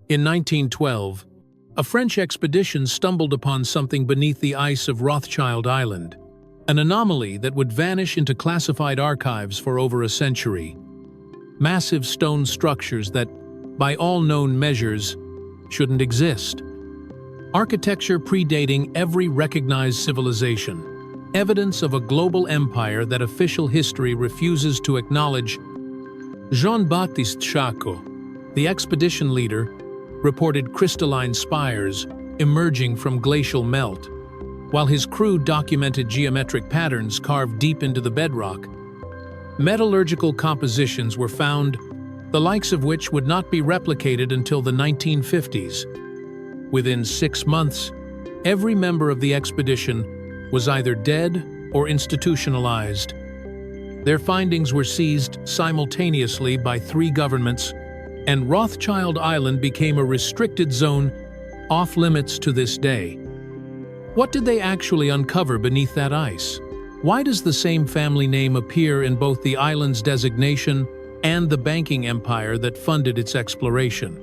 In 1912, a French expedition stumbled upon something beneath the ice of Rothschild Island, an anomaly that would vanish into classified archives for over a century. Massive stone structures that, by all known measures, shouldn't exist. Architecture predating every recognized civilization, evidence of a global empire that official history refuses to acknowledge. Jean-Baptiste Charcot, the expedition leader, reported crystalline spires emerging from glacial melt, while his crew documented geometric patterns carved deep into the bedrock. Metallurgical compositions were found, the likes of which would not be replicated until the 1950s. Within 6 months, every member of the expedition was either dead or institutionalized. Their findings were seized simultaneously by 3 governments, and Rothschild Island became a restricted zone off-limits to this day. What did they actually uncover beneath that ice? Why does the same family name appear in both the island's designation and the banking empire that funded its exploration?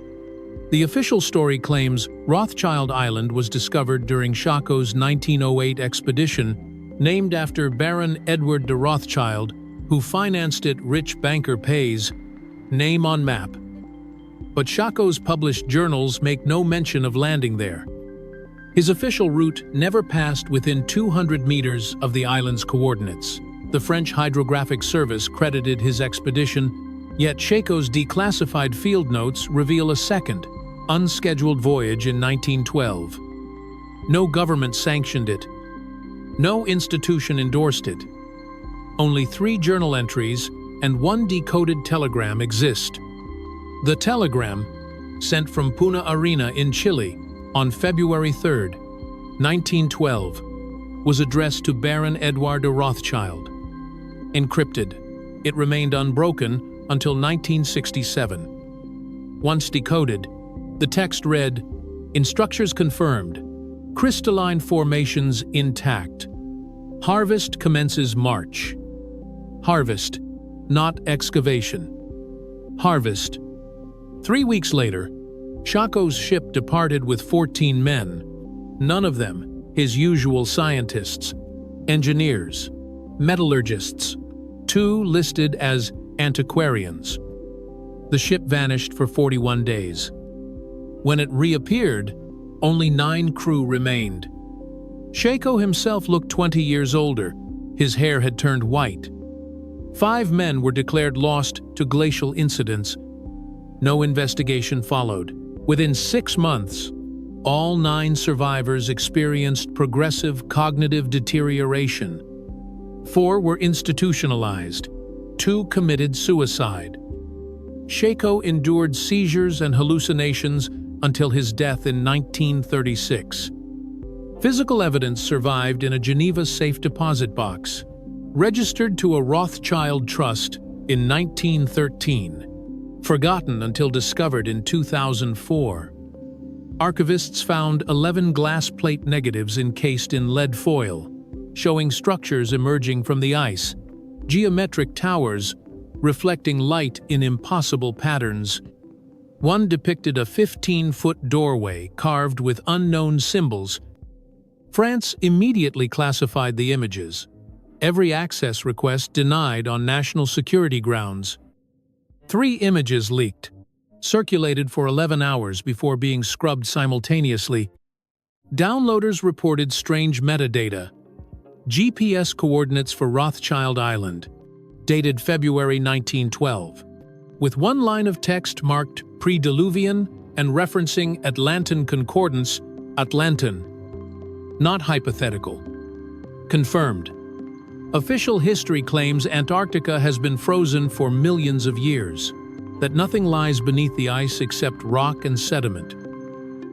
The official story claims Rothschild Island was discovered during Charcot's 1908 expedition, named after Baron Edward de Rothschild, who financed it. Rich banker pays, name on map. But Charcot's published journals make no mention of landing there. His official route never passed within 200 meters of the island's coordinates. The French Hydrographic Service credited his expedition, yet Charcot's declassified field notes reveal a second, unscheduled voyage in 1912. No government sanctioned it. No institution endorsed it. Only 3 journal entries and 1 decoded telegram exist. The telegram, sent from Puna Arena in Chile on February 3, 1912, was addressed to Baron Edward de Rothschild. Encrypted, it remained unbroken until 1967. Once decoded, the text read, "In structures confirmed, crystalline formations intact. Harvest commences March." Harvest, not excavation. Harvest. 3 weeks later, Charcot's ship departed with 14 men, none of them his usual scientists, engineers, metallurgists, 2 listed as antiquarians. The ship vanished for 41 days. When it reappeared, only 9 crew remained. Charcot himself looked 20 years older. His hair had turned white. 5 men were declared lost to glacial incidents. No investigation followed. Within 6 months, all 9 survivors experienced progressive cognitive deterioration. 4 were institutionalized. 2 committed suicide. Charcot endured seizures and hallucinations until his death in 1936. Physical evidence survived in a Geneva safe deposit box, registered to a Rothschild trust in 1913. Forgotten until discovered in 2004. Archivists found 11 glass plate negatives encased in lead foil, showing structures emerging from the ice, geometric towers reflecting light in impossible patterns. One depicted a 15-foot doorway carved with unknown symbols. France immediately classified the images. Every access request denied on national security grounds. 3 images leaked, circulated for 11 hours before being scrubbed simultaneously. Downloaders reported strange metadata. GPS coordinates for Rothschild Island, dated February 1912, with 1 line of text marked pre-diluvian and referencing Atlantan concordance, Atlantan. Not hypothetical. Confirmed. Official history claims Antarctica has been frozen for millions of years, that nothing lies beneath the ice except rock and sediment.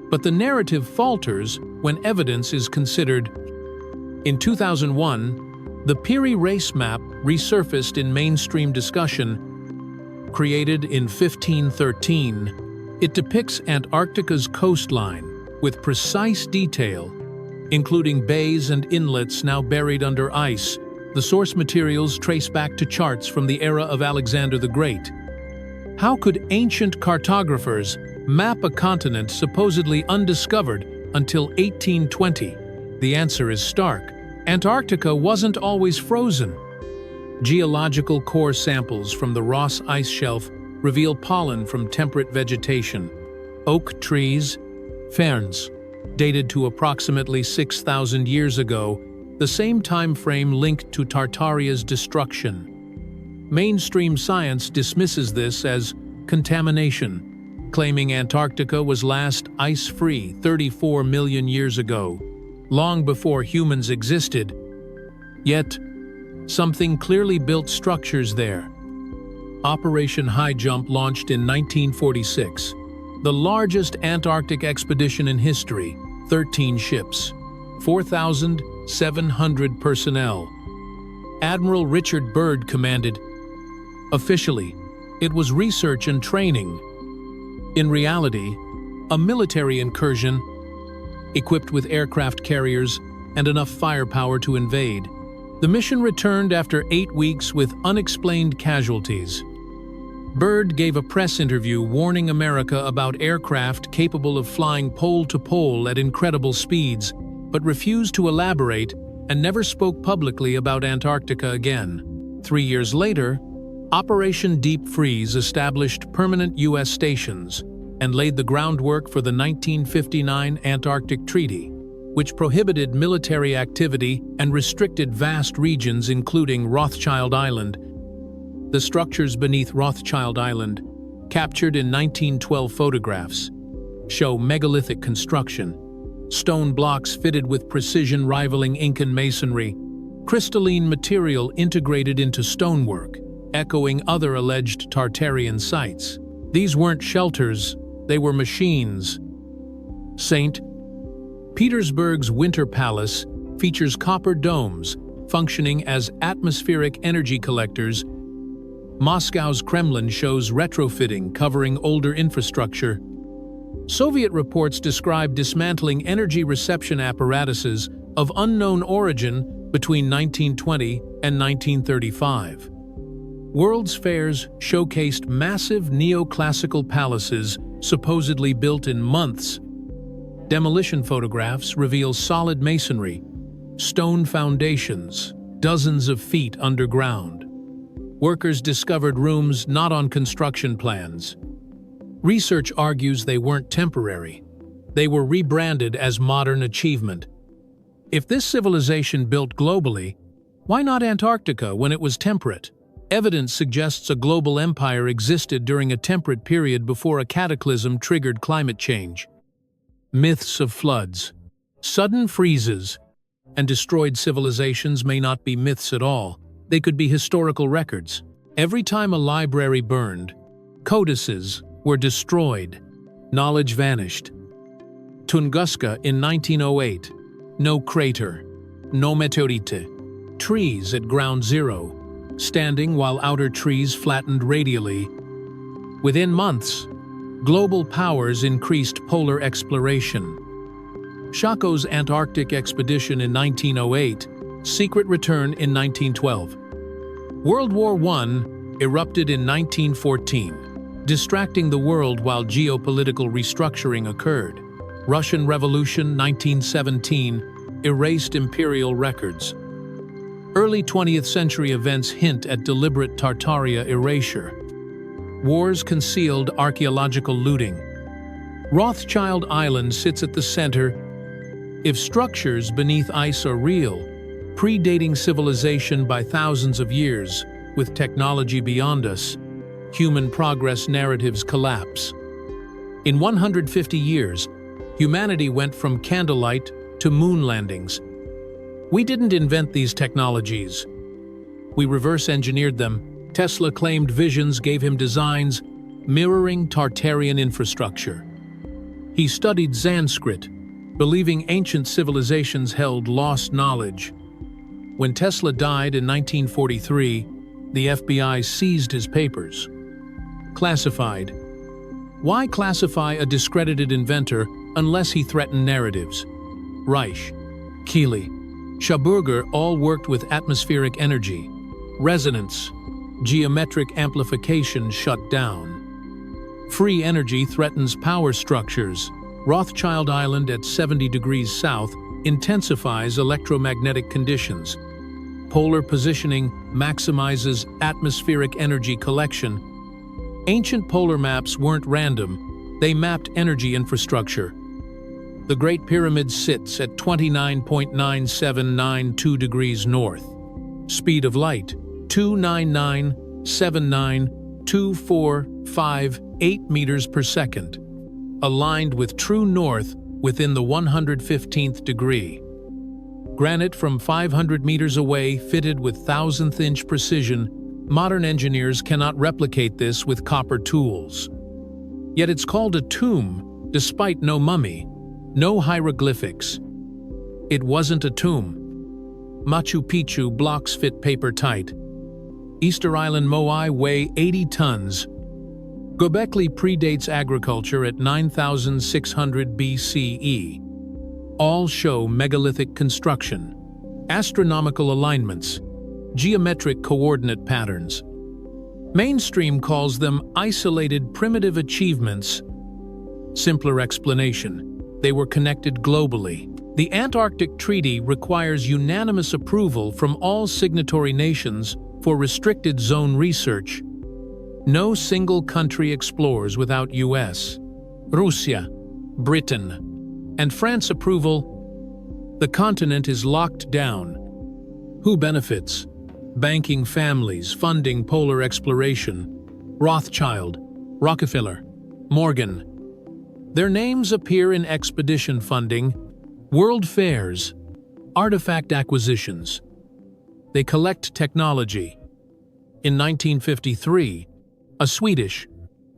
But the narrative falters when evidence is considered. In 2001, the Peary race map resurfaced in mainstream discussion. Created in 1513, it depicts Antarctica's coastline with precise detail, including bays and inlets now buried under ice. The source materials trace back to charts from the era of Alexander the Great. How could ancient cartographers Map a continent supposedly undiscovered until 1820. The answer is stark. Antarctica wasn't always frozen. Geological core samples from the Ross Ice Shelf reveal pollen from temperate vegetation. Oak trees, ferns, dated to approximately 6,000 years ago, the same time frame linked to Tartaria's destruction. Mainstream science dismisses this as contamination, claiming Antarctica was last ice-free 34 million years ago, long before humans existed. Yet, something clearly built structures there. Operation High Jump launched in 1946, the largest Antarctic expedition in history, 13 ships, 4,700 personnel. Admiral Richard Byrd commanded. Officially, it was research and training. In reality, a military incursion, equipped with aircraft carriers and enough firepower to invade. The mission returned after 8 weeks with unexplained casualties. Byrd gave a press interview warning America about aircraft capable of flying pole to pole at incredible speeds, but refused to elaborate and never spoke publicly about Antarctica again. 3 years later, Operation Deep Freeze established permanent U.S. stations and laid the groundwork for the 1959 Antarctic Treaty, which prohibited military activity and restricted vast regions including Rothschild Island. The structures beneath Rothschild Island, captured in 1912 photographs, show megalithic construction, stone blocks fitted with precision rivaling Incan masonry, crystalline material integrated into stonework, echoing other alleged Tartarian sites. These weren't shelters, they were machines. St. Petersburg's Winter Palace features copper domes functioning as atmospheric energy collectors. Moscow's Kremlin shows retrofitting covering older infrastructure. Soviet reports describe dismantling energy reception apparatuses of unknown origin between 1920 and 1935. World's fairs showcased massive neoclassical palaces supposedly built in months. Demolition photographs reveal solid masonry, stone foundations, dozens of feet underground. Workers discovered rooms not on construction plans. Research argues they weren't temporary. They were rebranded as modern achievement. If this civilization built globally, why not Antarctica when it was temperate? Evidence suggests a global empire existed during a temperate period before a cataclysm triggered climate change. Myths of floods, sudden freezes, and destroyed civilizations may not be myths at all. They could be historical records. Every time a library burned, codices were destroyed, knowledge vanished. Tunguska in 1908, no crater, no meteorite, trees at ground zero, standing while outer trees flattened radially. Within months, global powers increased polar exploration. Shako's Antarctic expedition in 1908, secret return in 1912. World War I erupted in 1914, distracting the world while geopolitical restructuring occurred. Russian Revolution 1917 erased imperial records. Early 20th century events hint at deliberate Tartaria erasure. Wars concealed archaeological looting. Rothschild Island sits at the center. If structures beneath ice are real, predating civilization by thousands of years, with technology beyond us, human progress narratives collapse. In 150 years, humanity went from candlelight to moon landings. We didn't invent these technologies. We reverse-engineered them. Tesla claimed visions gave him designs mirroring Tartarian infrastructure. He studied Sanskrit, believing ancient civilizations held lost knowledge. When Tesla died in 1943, the FBI seized his papers. Classified. Why classify a discredited inventor unless he threatened narratives? Reich, Keeley, Schaburger all worked with atmospheric energy. Resonance, geometric amplification shut down. Free energy threatens power structures. Rothschild Island at 70 degrees south intensifies electromagnetic conditions. Polar positioning maximizes atmospheric energy collection. Ancient polar maps weren't random, they mapped energy infrastructure. The Great Pyramid sits at 29.9792 degrees north. Speed of light, 299792458 meters per second. Aligned with true north within the 115th degree. Granite from 500 meters away fitted with thousandth-inch precision, modern engineers cannot replicate this with copper tools. Yet it's called a tomb, despite no mummy, no hieroglyphics. It wasn't a tomb. Machu Picchu blocks fit paper tight. Easter Island Moai weigh 80 tons. Göbekli predates agriculture at 9,600 BCE. All show megalithic construction, astronomical alignments, geometric coordinate patterns. Mainstream calls them isolated primitive achievements. Simpler explanation: they were connected globally. The Antarctic Treaty requires unanimous approval from all signatory nations for restricted zone research. No single country explores without US, Russia, Britain, and France approval. The continent is locked down. Who benefits? Banking families funding polar exploration. Rothschild, Rockefeller, Morgan. Their names appear in expedition funding, world fairs, artifact acquisitions. They collect technology. In 1953, a Swedish,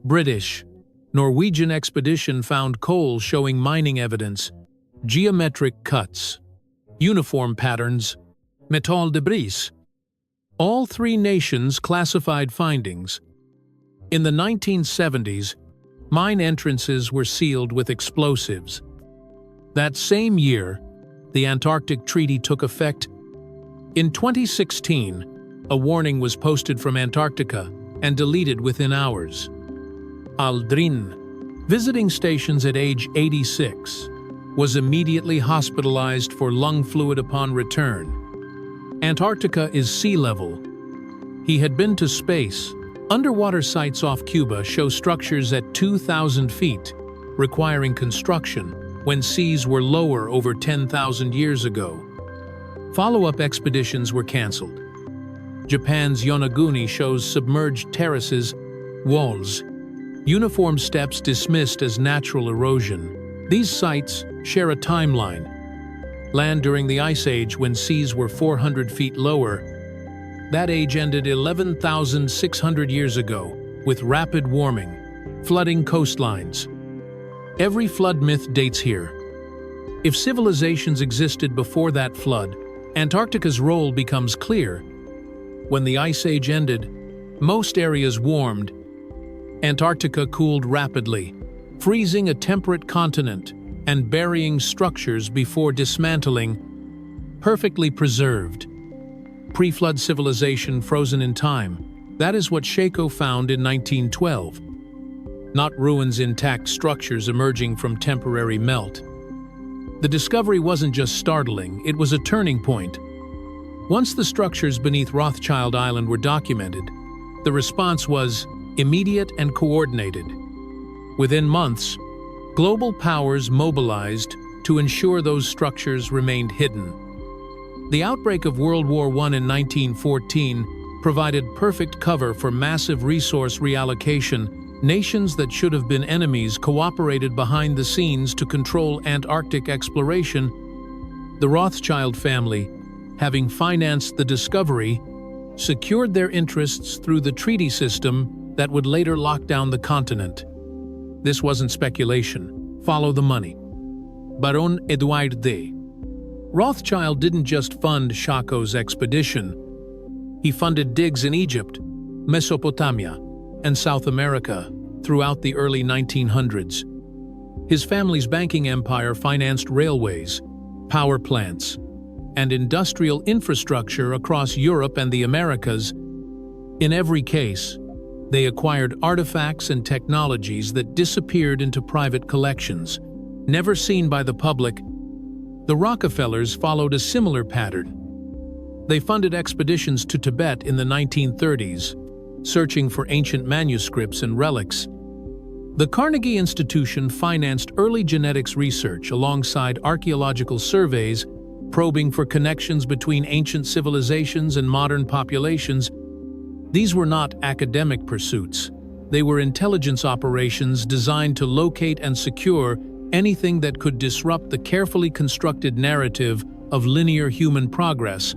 British, Norwegian expedition found coal showing mining evidence, geometric cuts, uniform patterns, métal débris. All three nations classified findings. In the 1970s, mine entrances were sealed with explosives. That same year, the Antarctic Treaty took effect. In 2016, a warning was posted from Antarctica and deleted within hours. Aldrin, visiting stations at age 86, was immediately hospitalized for lung fluid upon return. Antarctica is sea level. He had been to space. Underwater sites off Cuba show structures at 2,000 feet, requiring construction when seas were lower over 10,000 years ago. Follow-up expeditions were canceled. Japan's Yonaguni shows submerged terraces, walls, uniform steps dismissed as natural erosion. These sites share a timeline. Land during the Ice Age when seas were 400 feet lower. That age ended 11,600 years ago, with rapid warming, flooding coastlines. Every flood myth dates here. If civilizations existed before that flood, Antarctica's role becomes clear. When the Ice Age ended, most areas warmed. Antarctica cooled rapidly, freezing a temperate continent and burying structures before dismantling, perfectly preserved. Pre-flood civilization frozen in time. That is what Shaco found in 1912. Not ruins, intact structures emerging from temporary melt. The discovery wasn't just startling, it was a turning point. Once the structures beneath Rothschild Island were documented, the response was immediate and coordinated. Within months, global powers mobilized to ensure those structures remained hidden. The outbreak of World War I in 1914 provided perfect cover for massive resource reallocation. Nations that should have been enemies cooperated behind the scenes to control Antarctic exploration. The Rothschild family, having financed the discovery, secured their interests through the treaty system that would later lock down the continent. This wasn't speculation. Follow the money. Baron Edouard de Rothschild didn't just fund Shaco's expedition. He funded digs in Egypt, Mesopotamia, and South America throughout the early 1900s. His family's banking empire financed railways, power plants, and industrial infrastructure across Europe and the Americas. In every case, They acquired artifacts and technologies that disappeared into private collections, never seen by the public. The Rockefellers followed a similar pattern. They funded expeditions to Tibet in the 1930s, searching for ancient manuscripts and relics. The Carnegie Institution financed early genetics research alongside archaeological surveys, probing for connections between ancient civilizations and modern populations. These were not academic pursuits. They were intelligence operations designed to locate and secure anything that could disrupt the carefully constructed narrative of linear human progress.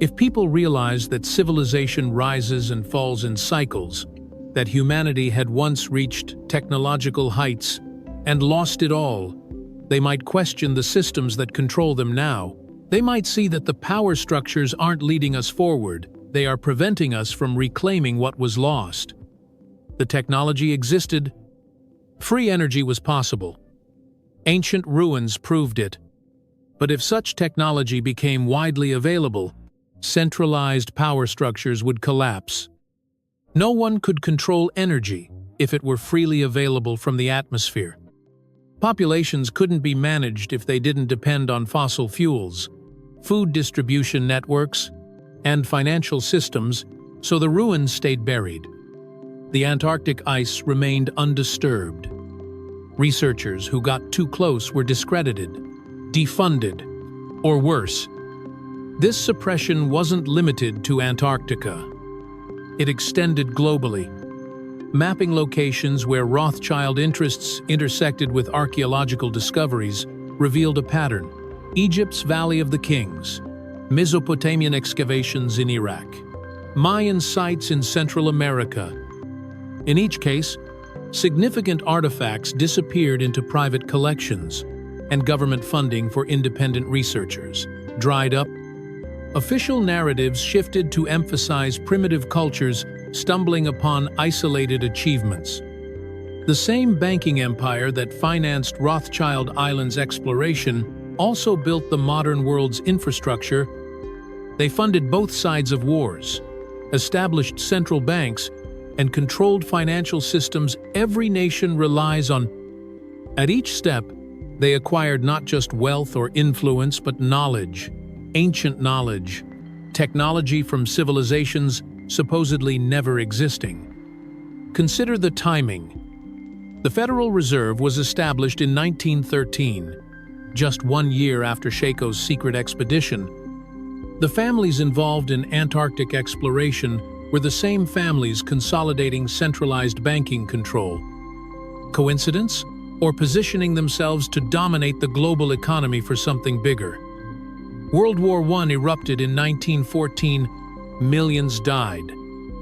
If people realized that civilization rises and falls in cycles, that humanity had once reached technological heights and lost it all, they might question the systems that control them now. They might see that the power structures aren't leading us forward, they are preventing us from reclaiming what was lost. The technology existed. Free energy was possible. Ancient ruins proved it. But if such technology became widely available, centralized power structures would collapse. No one could control energy if it were freely available from the atmosphere. Populations couldn't be managed if they didn't depend on fossil fuels, food distribution networks, and financial systems, so the ruins stayed buried. The Antarctic ice remained undisturbed. Researchers who got too close were discredited, defunded, or worse. This suppression wasn't limited to Antarctica. It extended globally. Mapping locations where Rothschild interests intersected with archaeological discoveries revealed a pattern: Egypt's Valley of the Kings, Mesopotamian excavations in Iraq, Mayan sites in Central America. In each case, significant artifacts disappeared into private collections, and government funding for independent researchers dried up. Official narratives shifted to emphasize primitive cultures stumbling upon isolated achievements. The same banking empire that financed Rothschild Island's exploration also built the modern world's infrastructure. They funded both sides of wars, established central banks, and controlled financial systems every nation relies on. At each step, they acquired not just wealth or influence, but knowledge, ancient knowledge, technology from civilizations supposedly never existing. Consider the timing. The Federal Reserve was established in 1913, just 1 year after Shako's secret expedition. The families involved in Antarctic exploration were the same families consolidating centralized banking control. Coincidence? Or positioning themselves to dominate the global economy for something bigger? World War I erupted in 1914. Millions died.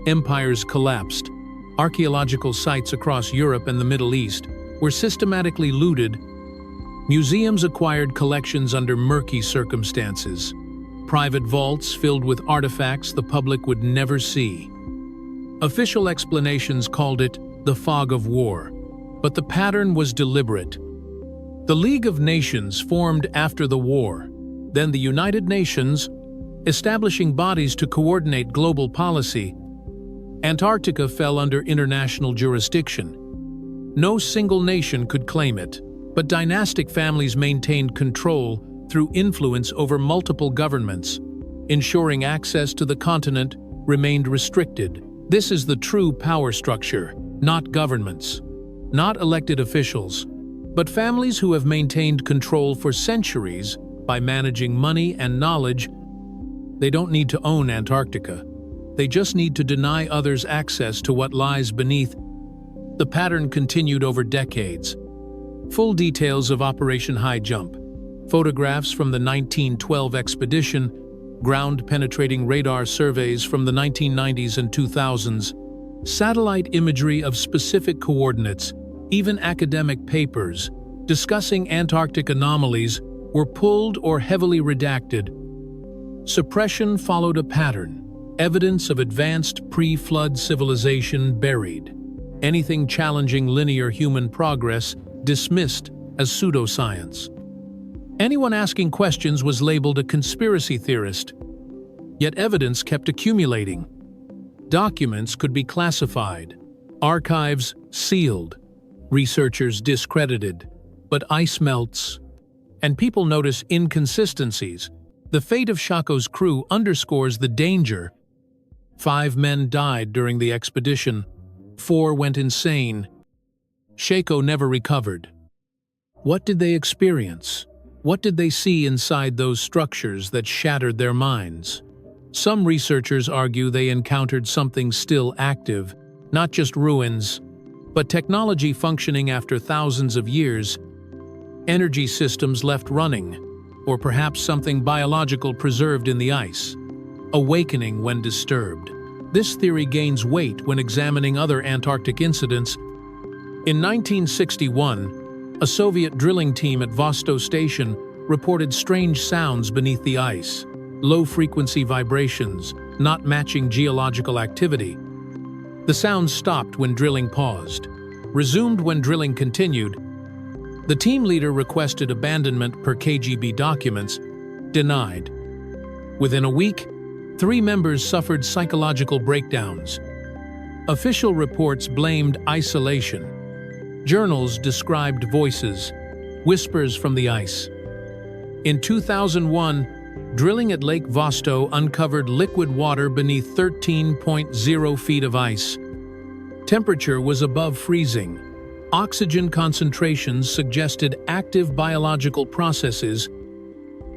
Empires collapsed. Archaeological sites across Europe and the Middle East were systematically looted. Museums acquired collections under murky circumstances. Private vaults filled with artifacts the public would never see. Official explanations called it the fog of war, but the pattern was deliberate. The League of Nations formed after the war, then the United Nations, establishing bodies to coordinate global policy. Antarctica fell under international jurisdiction. No single nation could claim it, but dynastic families maintained control through influence over multiple governments, ensuring access to the continent remained restricted. This is the true power structure, not governments, not elected officials, but families who have maintained control for centuries by managing money and knowledge. They don't need to own Antarctica. They just need to deny others access to what lies beneath. The pattern continued over decades. Full details of Operation High Jump, photographs from the 1912 expedition, ground-penetrating radar surveys from the 1990s and 2000s, satellite imagery of specific coordinates, even academic papers discussing Antarctic anomalies were pulled or heavily redacted. Suppression followed a pattern, evidence of advanced pre-flood civilization buried. Anything challenging linear human progress dismissed as pseudoscience. Anyone asking questions was labeled a conspiracy theorist. Yet evidence kept accumulating. Documents could be classified, archives sealed, researchers discredited, but ice melts, and people notice inconsistencies. The fate of Shako's crew underscores the danger. 5 men died during the expedition. 4 went insane. Shako never recovered. What did they experience? What did they see inside those structures that shattered their minds? Some researchers argue they encountered something still active, not just ruins, but technology functioning after thousands of years, energy systems left running, or perhaps something biological preserved in the ice, awakening when disturbed. This theory gains weight when examining other Antarctic incidents. In 1961, a Soviet drilling team at Vosto Station reported strange sounds beneath the ice, low-frequency vibrations, not matching geological activity. The sounds stopped when drilling paused, resumed when drilling continued. The team leader requested abandonment per KGB documents, denied. Within a week, 3 members suffered psychological breakdowns. Official reports blamed isolation. Journals described voices, whispers from the ice. In 2001, drilling at Lake Vosto uncovered liquid water beneath 13.0 feet of ice. Temperature was above freezing. Oxygen concentrations suggested active biological processes.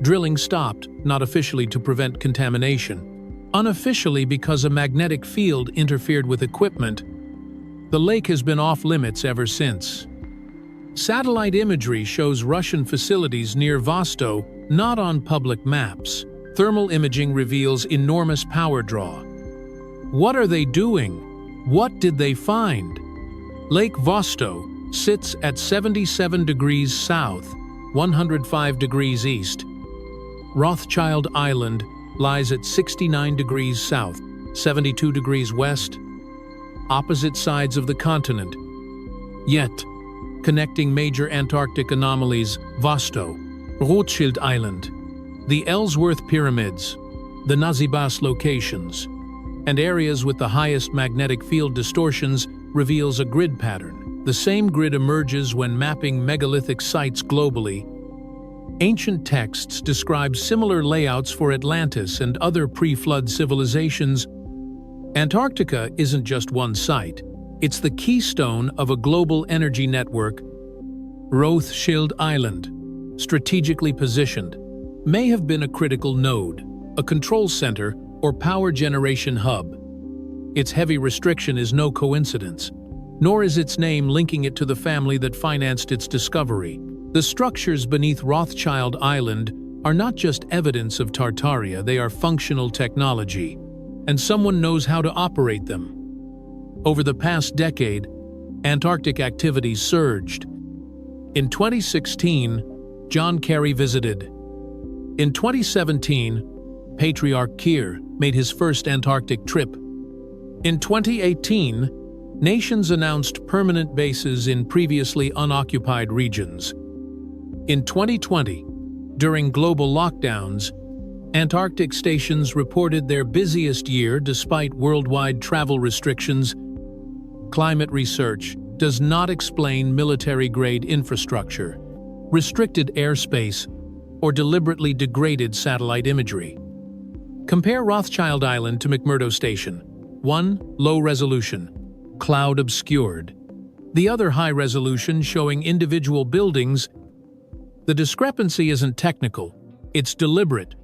Drilling stopped, not officially to prevent contamination, unofficially because a magnetic field interfered with equipment. The lake has been off-limits ever since. Satellite imagery shows Russian facilities near Vosto, not on public maps. Thermal imaging reveals enormous power draw. What are they doing? What did they find? Lake Vosto sits at 77 degrees south, 105 degrees east. Rothschild Island lies at 69 degrees south, 72 degrees west, opposite sides of the continent. Yet, connecting major Antarctic anomalies, Vosto, Rothschild Island, the Ellsworth Pyramids, the Nazibas locations, and areas with the highest magnetic field distortions reveals a grid pattern. The same grid emerges when mapping megalithic sites globally. Ancient texts describe similar layouts for Atlantis and other pre-flood civilizations. Antarctica isn't just one site. It's the keystone of a global energy network. Rothschild Island, strategically positioned, may have been a critical node, a control center, or power generation hub. Its heavy restriction is no coincidence, nor is its name linking it to the family that financed its discovery. The structures beneath Rothschild Island are not just evidence of Tartaria, they are functional technology, and someone knows how to operate them. Over the past decade, Antarctic activities surged. In 2016, John Kerry visited. In 2017, Patriarch Kir made his first Antarctic trip. In 2018, nations announced permanent bases in previously unoccupied regions. In 2020, during global lockdowns, Antarctic stations reported their busiest year despite worldwide travel restrictions. Climate research does not explain military-grade infrastructure, restricted airspace, or deliberately degraded satellite imagery. Compare Rothschild Island to McMurdo Station. One, low resolution, cloud obscured. The other high resolution showing individual buildings. The discrepancy isn't technical, it's deliberate.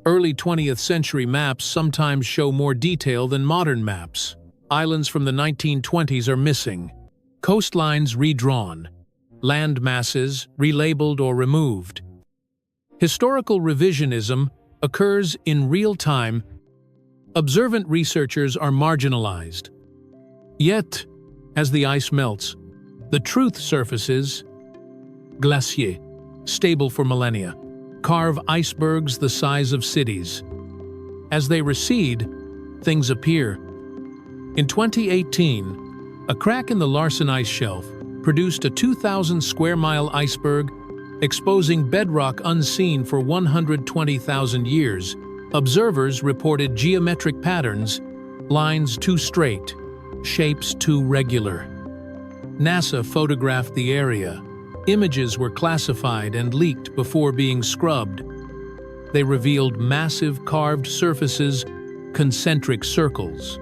Early 20th century maps sometimes show more detail than modern maps. Islands from the 1920s are missing. Coastlines redrawn. Land masses relabeled or removed. Historical revisionism occurs in real time. Observant researchers are marginalized. Yet, as the ice melts, the truth surfaces. Glacier, stable for millennia, carve icebergs the size of cities. As they recede, things appear. In 2018, a crack in the Larsen ice shelf produced a 2,000 square mile iceberg, exposing bedrock unseen for 120,000 years. Observers reported geometric patterns, Lines too straight, shapes too regular. NASA photographed the area. Images were classified and leaked before being scrubbed. They revealed massive carved surfaces, concentric circles,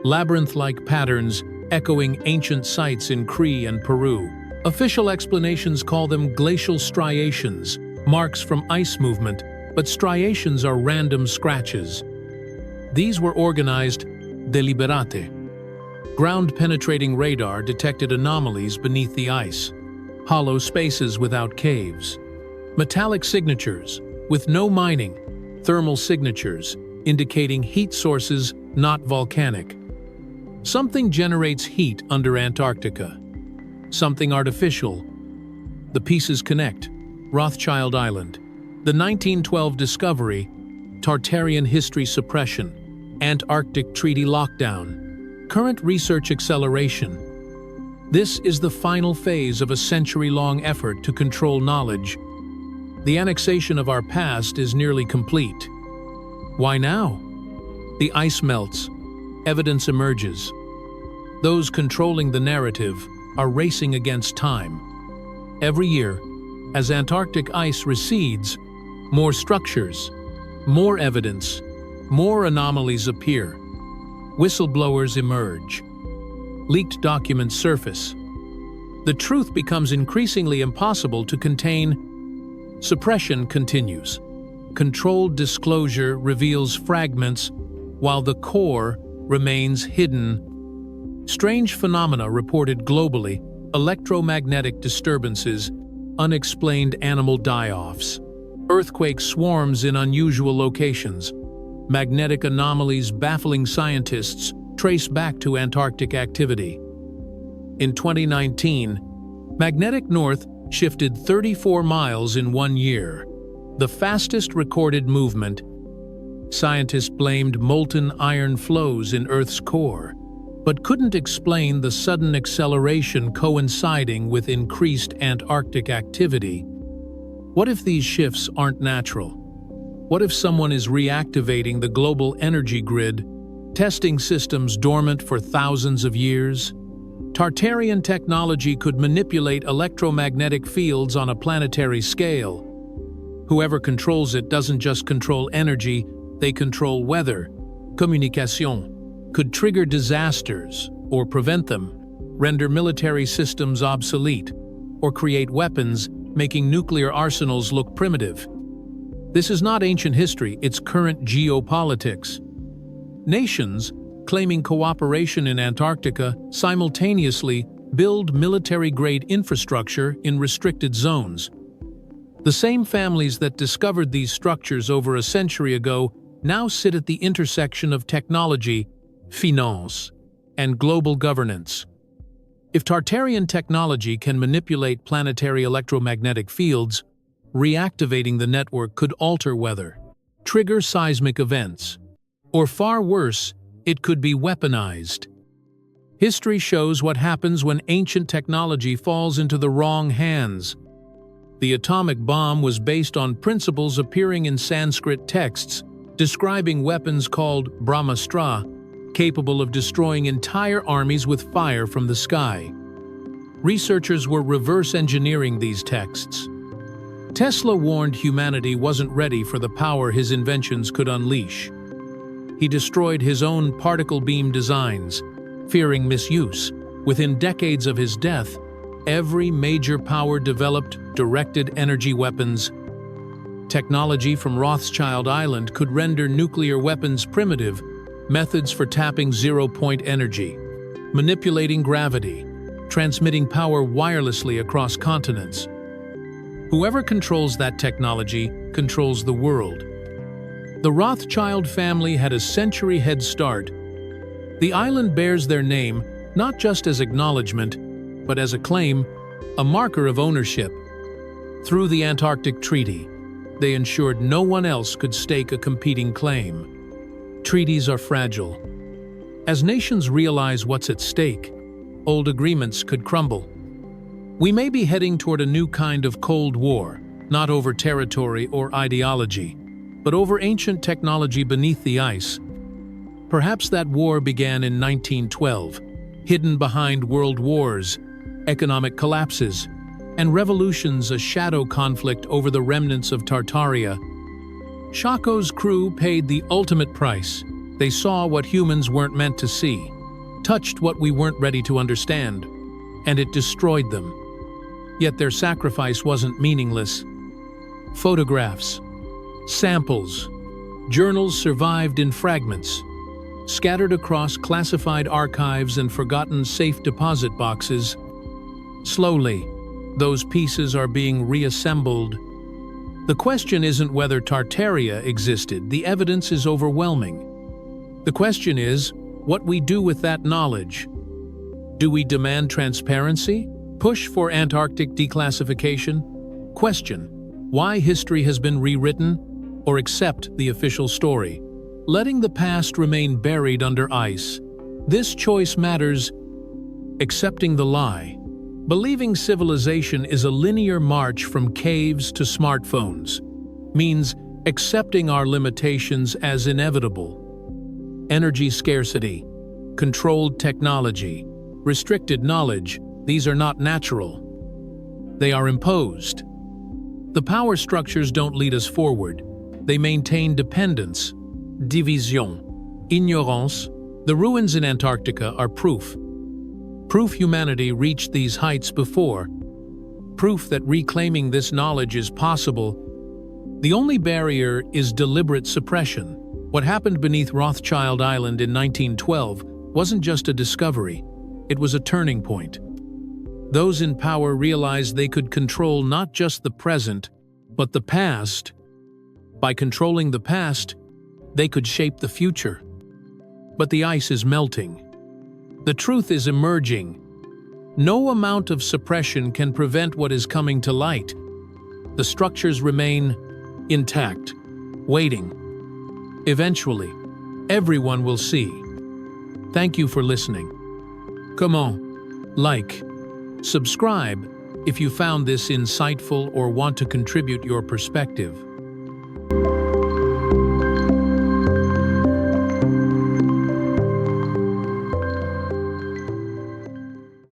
labyrinth-like patterns echoing ancient sites in Crete and Peru. Official explanations call them glacial striations, marks from ice movement, but striations are random scratches. These were organized deliberate. Ground-penetrating radar detected anomalies beneath the ice, hollow spaces without caves, metallic signatures with no mining, thermal signatures indicating heat sources not volcanic. Something generates heat under Antarctica. Something artificial. The pieces connect. Rothschild Island. The 1912 discovery. Tartarian history suppression. Antarctic treaty lockdown. Current research acceleration. This is the final phase of a century-long effort to control knowledge. The annexation of our past is nearly complete. Why now? The ice melts. Evidence emerges. Those controlling the narrative are racing against time. Every year, as Antarctic ice recedes, more structures, more evidence, more anomalies appear. Whistleblowers emerge. Leaked documents surface. The truth becomes increasingly impossible to contain. Suppression continues. Controlled disclosure reveals fragments, while the core remains hidden. Strange phenomena reported globally: electromagnetic disturbances, unexplained animal die-offs, earthquake swarms in unusual locations, magnetic anomalies baffling scientists trace back to Antarctic activity. In 2019, magnetic north shifted 34 miles in 1 year, the fastest recorded movement. Scientists blamed molten iron flows in Earth's core, but couldn't explain the sudden acceleration coinciding with increased Antarctic activity. What if these shifts aren't natural? What if someone is reactivating the global energy grid, testing systems dormant for thousands of years? Tartarian technology could manipulate electromagnetic fields on a planetary scale. Whoever controls it doesn't just control energy, they control weather. Communication could trigger disasters or prevent them, render military systems obsolete, or create weapons, making nuclear arsenals look primitive. This is not ancient history, it's current geopolitics. Nations, claiming cooperation in Antarctica, simultaneously build military-grade infrastructure in restricted zones. The same families that discovered these structures over a century ago now sit at the intersection of technology, finance, and global governance. If Tartarian technology can manipulate planetary electromagnetic fields, reactivating the network could alter weather, trigger seismic events, or far worse, it could be weaponized. History shows what happens when ancient technology falls into the wrong hands. The atomic bomb was based on principles appearing in Sanskrit texts, describing weapons called Brahmastra, capable of destroying entire armies with fire from the sky. Researchers were reverse engineering these texts. Tesla warned humanity wasn't ready for the power his inventions could unleash. He destroyed his own particle beam designs, fearing misuse. Within decades of his death, every major power developed directed energy weapons. Technology from Rothschild Island could render nuclear weapons primitive, methods for tapping zero-point energy, manipulating gravity, transmitting power wirelessly across continents. Whoever controls that technology controls the world. The Rothschild family had a century head start. The island bears their name not just as acknowledgement, but as a claim, a marker of ownership. Through the Antarctic Treaty, they ensured no one else could stake a competing claim. Treaties are fragile. As nations realize what's at stake, old agreements could crumble. We may be heading toward a new kind of Cold War, not over territory or ideology, but over ancient technology beneath the ice. Perhaps that war began in 1912, hidden behind world wars, economic collapses, and revolutions, a shadow conflict over the remnants of Tartaria. Chaco's crew paid the ultimate price. They saw what humans weren't meant to see, touched what we weren't ready to understand, and it destroyed them. Yet their sacrifice wasn't meaningless. Photographs, samples, journals survived in fragments, scattered across classified archives and forgotten safe deposit boxes. Slowly, those pieces are being reassembled. The question isn't whether Tartaria existed. The evidence is overwhelming. The question is what we do with that knowledge. Do we demand transparency? Push for Antarctic declassification? Question why history has been rewritten? Or accept the official story, letting the past remain buried under ice. This choice matters. Accepting the lie. Believing civilization is a linear march from caves to smartphones means accepting our limitations as inevitable. Energy scarcity, controlled technology, restricted knowledge, these are not natural. They are imposed. The power structures don't lead us forward. They maintain dependence, division, ignorance. The ruins in Antarctica are proof. Proof humanity reached these heights before. Proof that reclaiming this knowledge is possible. The only barrier is deliberate suppression. What happened beneath Rothschild Island in 1912 wasn't just a discovery. It was a turning point. Those in power realized they could control not just the present, but the past. By controlling the past, they could shape the future. But the ice is melting. The truth is emerging. No amount of suppression can prevent what is coming to light. The structures remain intact, waiting. Eventually, everyone will see. Thank you for listening. Comment, like, subscribe if you found this insightful or want to contribute your perspective.